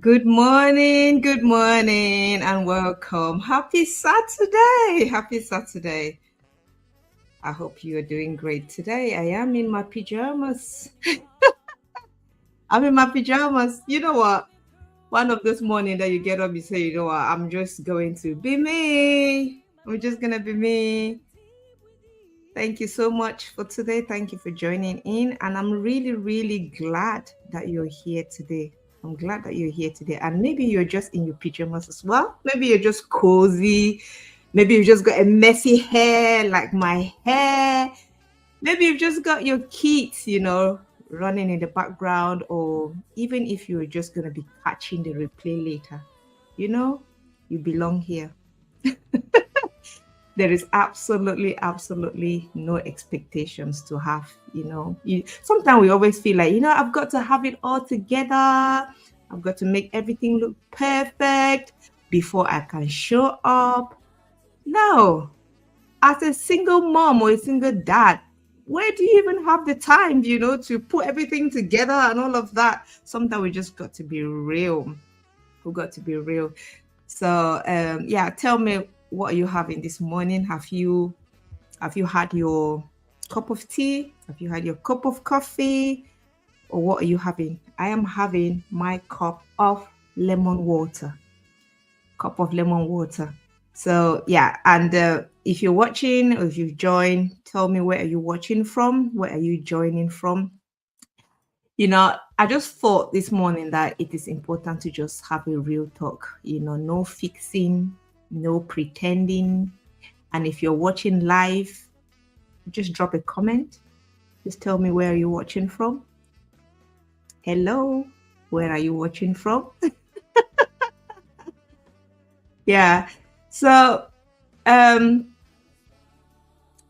Good morning, and welcome. Happy Saturday. Happy Saturday. I hope you are doing great today. I am in my pajamas. I'm in my pajamas. You know what? One of those morning that you get up, you say, you know what? I'm just going to be me. I'm just going to be me. Thank you so much for today. Thank you for joining in. And I'm really, really glad that you're here today. I'm glad that you're here today. And maybe you're just in your pajamas as well. Maybe you're just cozy. Maybe you've just got a messy hair like my hair. Maybe you've just got your kids, running in the background. Or even if you're just going to be catching the replay later, you belong here. There is absolutely no expectations to have. Sometimes we always feel like, I've got to have it all together. I've got to make everything look perfect before I can show up. No. As a single mom or a single dad, where do you even have the time, to put everything together and all of that? Sometimes we just got to be real. We've got to be real. So tell me, what are you having this morning? Have you had your cup of tea? Have you had your cup of coffee? Or what are you having? I am having my cup of lemon water. So and if you're watching or if you've joined, tell me, where are you watching from? Where are you joining from? I just thought this morning that it is important to just have a real talk, no fixing, no pretending. And if you're watching live, just drop a comment. Just tell me, where are you watching from? Hello, where are you watching from? Yeah. So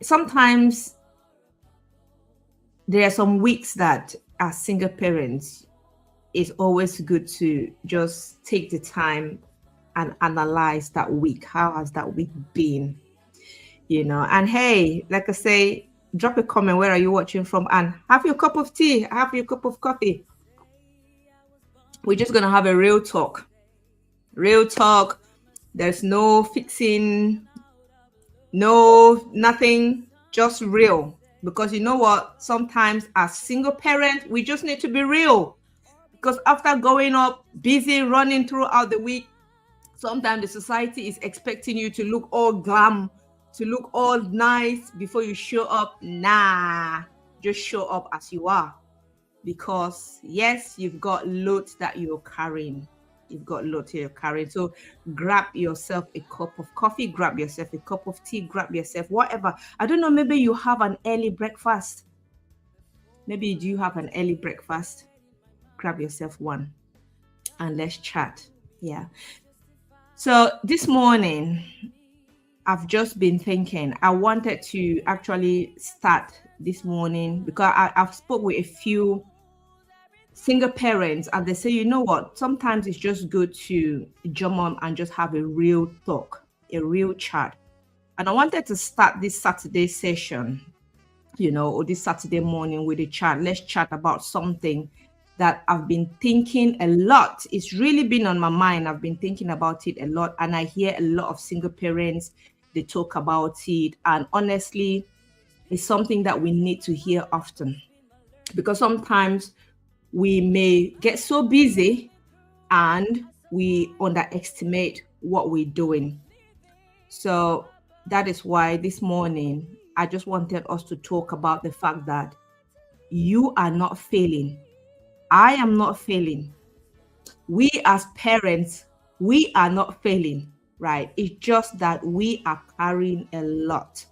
sometimes there are some weeks that as single parents, it's always good to just take the time and analyze that week. How has that week been? And hey, like I say, drop a comment, where are you watching from? And have your cup of tea, have your cup of coffee. We're just going to have a real talk. There's no fixing, nothing, just real. Because you know what? Sometimes as single parent, we just need to be real. Because after going up, busy running throughout the week, sometimes the society is expecting you to look all glam, to look all nice before you show up. Nah, just show up as you are. Because yes, you've got loads that you're carrying. So grab yourself a cup of coffee, grab yourself a cup of tea, grab yourself whatever. I don't know, maybe you have an early breakfast. Maybe do you have an early breakfast? Grab yourself one and let's chat. Yeah. So this morning, I've just been thinking, I wanted to actually start this morning because I've spoke with a few single parents and they say, you know what, sometimes it's just good to jump on and just have a real talk, a real chat. And I wanted to start this Saturday session, or this Saturday morning with a chat. Let's chat about something that I've been thinking a lot. It's really been on my mind. I've been thinking about it a lot. And I hear a lot of single parents, they talk about it. And honestly, it's something that we need to hear often. Because sometimes we may get so busy and we underestimate what we're doing. So that is why this morning, I just wanted us to talk about the fact that you are not failing. I am not failing. We as parents, we are not failing, right? It's just that we are carrying a lot.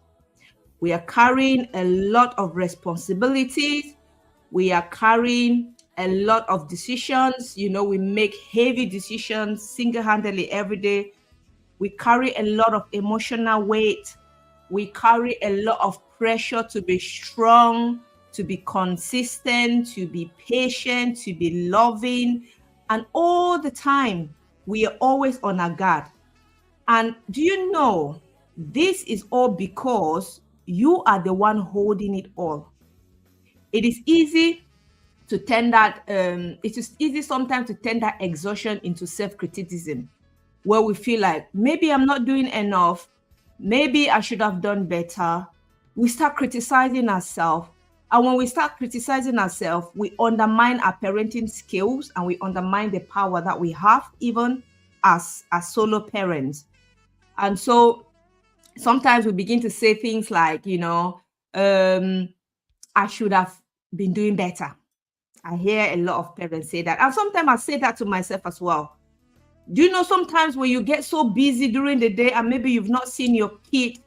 We are carrying a lot of responsibilities. We are carrying a lot of decisions. We make heavy decisions single-handedly every day. We carry a lot of emotional weight. We carry a lot of pressure to be strong, to be consistent, to be patient, to be loving. And all the time, we are always on our guard. And do you know, this is all because you are the one holding it all. It is easy to turn that it is easy sometimes to turn that exhaustion into self-criticism, where we feel like maybe I'm not doing enough, maybe I should have done better. We start criticizing ourselves, and when we start criticizing ourselves, we undermine our parenting skills, and we undermine the power that we have even as solo parents. And so sometimes we begin to say things like, I should have been doing better. I hear a lot of parents say that. And sometimes I say that to myself as well. Do you know sometimes when you get so busy during the day and maybe you've not seen your kid,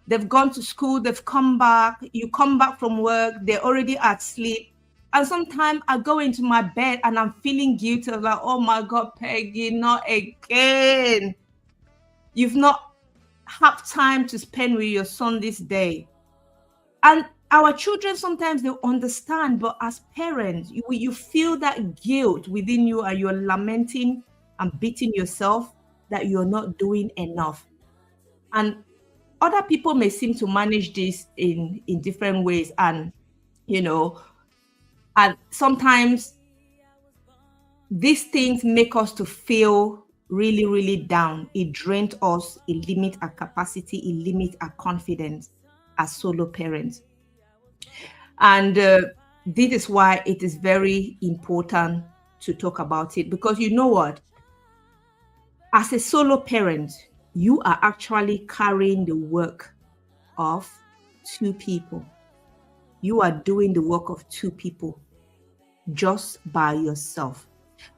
they've gone to school, they've come back, you come back from work, they're already at sleep. And sometimes I go into my bed and I'm feeling guilty, like, oh my God, Peggy, not again. You've not had time to spend with your son this day. And our children, sometimes they understand, but as parents, you feel that guilt within you and you're lamenting and beating yourself that you're not doing enough. And other people may seem to manage this in different ways. And, and sometimes these things make us to feel really, really down. It drains us, it limits our capacity, it limits our confidence as solo parents. And this is why it is very important to talk about it, because you know what? As a solo parent, you are actually carrying the work of two people. You are doing the work of two people just by yourself.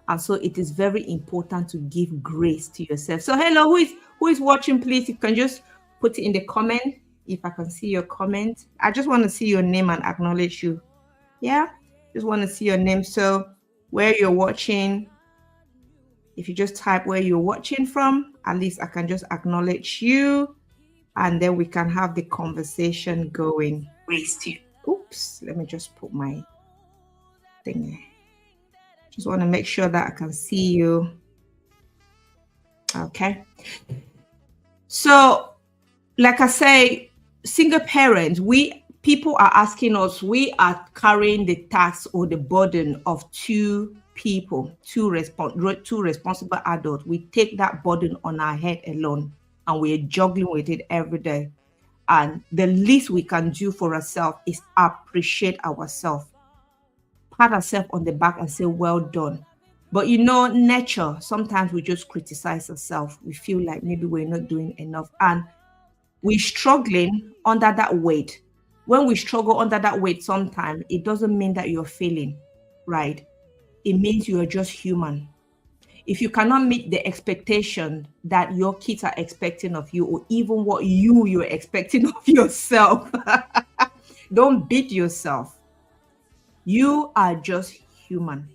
And so it is very important to give grace to yourself. So hello, who is watching? Please, you can just put it in the comment. If I can see your comment, I just want to see your name and acknowledge you. Yeah, just want to see your name. So where you're watching, if you just type where you're watching from, at least I can just acknowledge you, and then we can have the conversation going. Oops, let me just put my thing there. Just want to make sure that I can see you. Okay. So, like I say, single parents, people are asking us, we are carrying the task or the burden of two people, two responsible adults. We take that burden on our head alone, and we're juggling with it every day. And the least we can do for ourselves is appreciate ourselves, pat ourselves on the back and say, well done. But nature, sometimes we just criticize ourselves. We feel like maybe we're not doing enough, and we're struggling under that weight. When we struggle under that weight, sometimes it doesn't mean that you're failing, right? It means you are just human. If you cannot meet the expectation that your kids are expecting of you, or even what you're expecting of yourself, don't beat yourself. You are just human,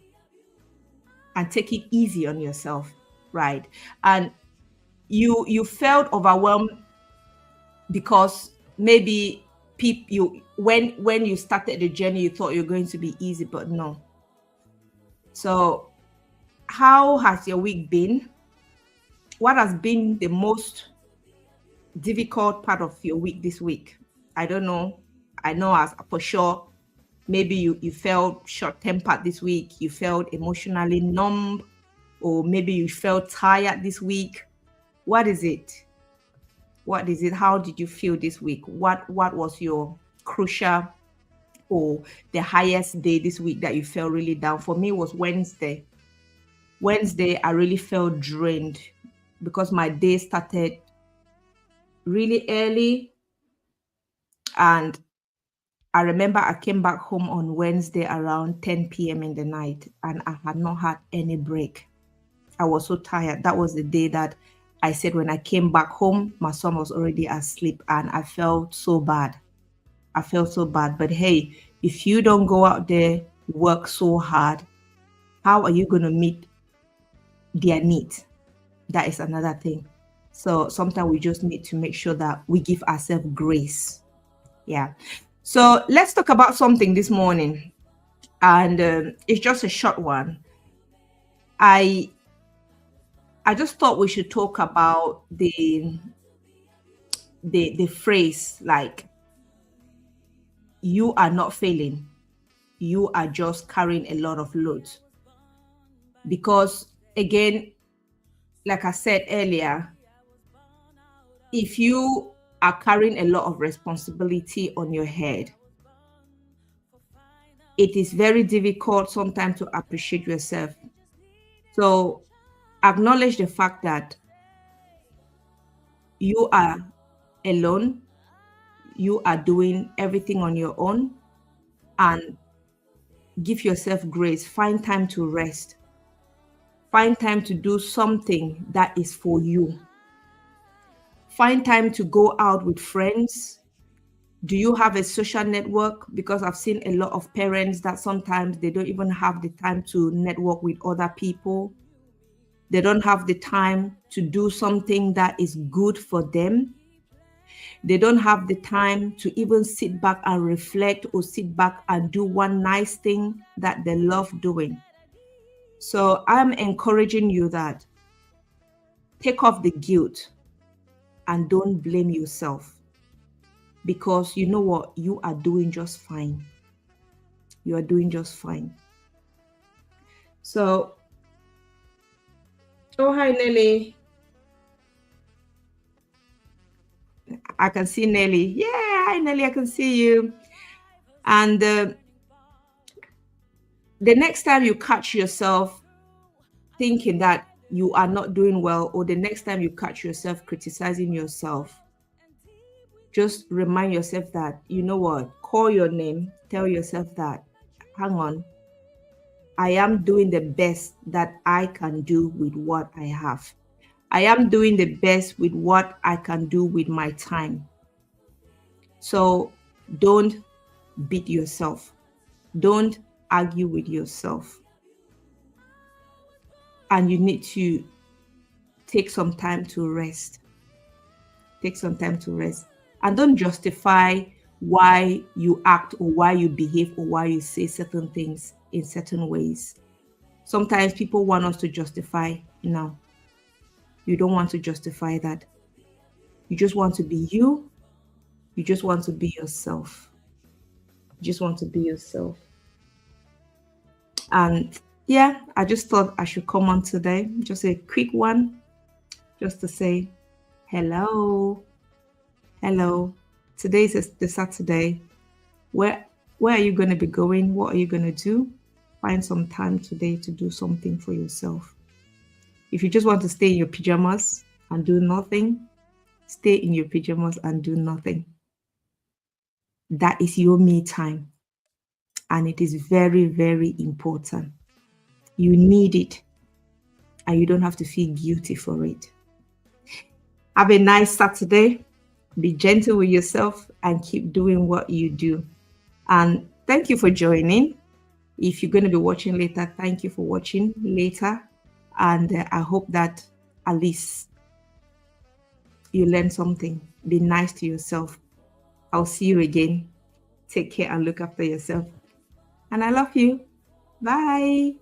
and take it easy on yourself, right? And you felt overwhelmed because maybe when you started the journey, you thought you're going to be easy, but no. So how has your week been? What has been the most difficult part of your week this week? I don't know. I know as for sure, maybe you felt short-tempered this week, you felt emotionally numb, or maybe you felt tired this week. What is it? What is it? How did you feel this week? What was your crucial or the highest day this week that you felt really down? For me, it was Wednesday. Wednesday, I really felt drained because my day started really early. And I remember I came back home on Wednesday around 10 p.m. in the night, and I had not had any break. I was so tired. That was the day that I said when I came back home, my son was already asleep, and I felt so bad. I felt so bad. But hey, if you don't go out there, work so hard, how are you going to meet their needs? That is another thing. So sometimes we just need to make sure that we give ourselves grace. Yeah. So let's talk about something this morning, and it's just a short one. I just thought we should talk about the phrase like, you are not failing, you are just carrying a lot of load. Because again, like I said earlier, if you are carrying a lot of responsibility on your head, it is very difficult sometimes to appreciate yourself. So acknowledge the fact that you are alone, you are doing everything on your own, and give yourself grace. Find time to rest. Find time to do something that is for you. Find time to go out with friends. Do you have a social network? Because I've seen a lot of parents that sometimes they don't even have the time to network with other people. They don't have the time to do something that is good for them. They don't have the time to even sit back and reflect or sit back and do one nice thing that they love doing. So I'm encouraging you that take off the guilt and don't blame yourself, because you know what? You are doing just fine. You are doing just fine. So, oh, hi, Nelly. I can see Nelly. Yeah, hi, Nelly. I can see you. And the next time you catch yourself thinking that you are not doing well, or the next time you catch yourself criticizing yourself, just remind yourself that, you know what? Call your name. Tell yourself that, hang on, I am doing the best that I can do with what I have. I am doing the best with what I can do with my time. So don't beat yourself. Don't argue with yourself. And you need to take some time to rest. Take some time to rest. And don't justify why you act or why you behave or why you say certain things in certain ways. Sometimes people want us to justify. No, you don't want to justify that. You just want to be you. You just want to be yourself. You just want to be yourself. And yeah, I just thought I should come on today. Just a quick one, just to say hello. Hello. Today is the Saturday. Where are you going to be going? What are you going to do? Find some time today to do something for yourself. If you just want to stay in your pajamas and do nothing, stay in your pajamas and do nothing. That is your me time. And it is very, very important. You need it. And you don't have to feel guilty for it. Have a nice Saturday. Be gentle with yourself and keep doing what you do. And thank you for joining. If you're going to be watching later, thank you for watching later. And I hope that at least you learn something. Be nice to yourself. I'll see you again. Take care and look after yourself. And I love you. Bye.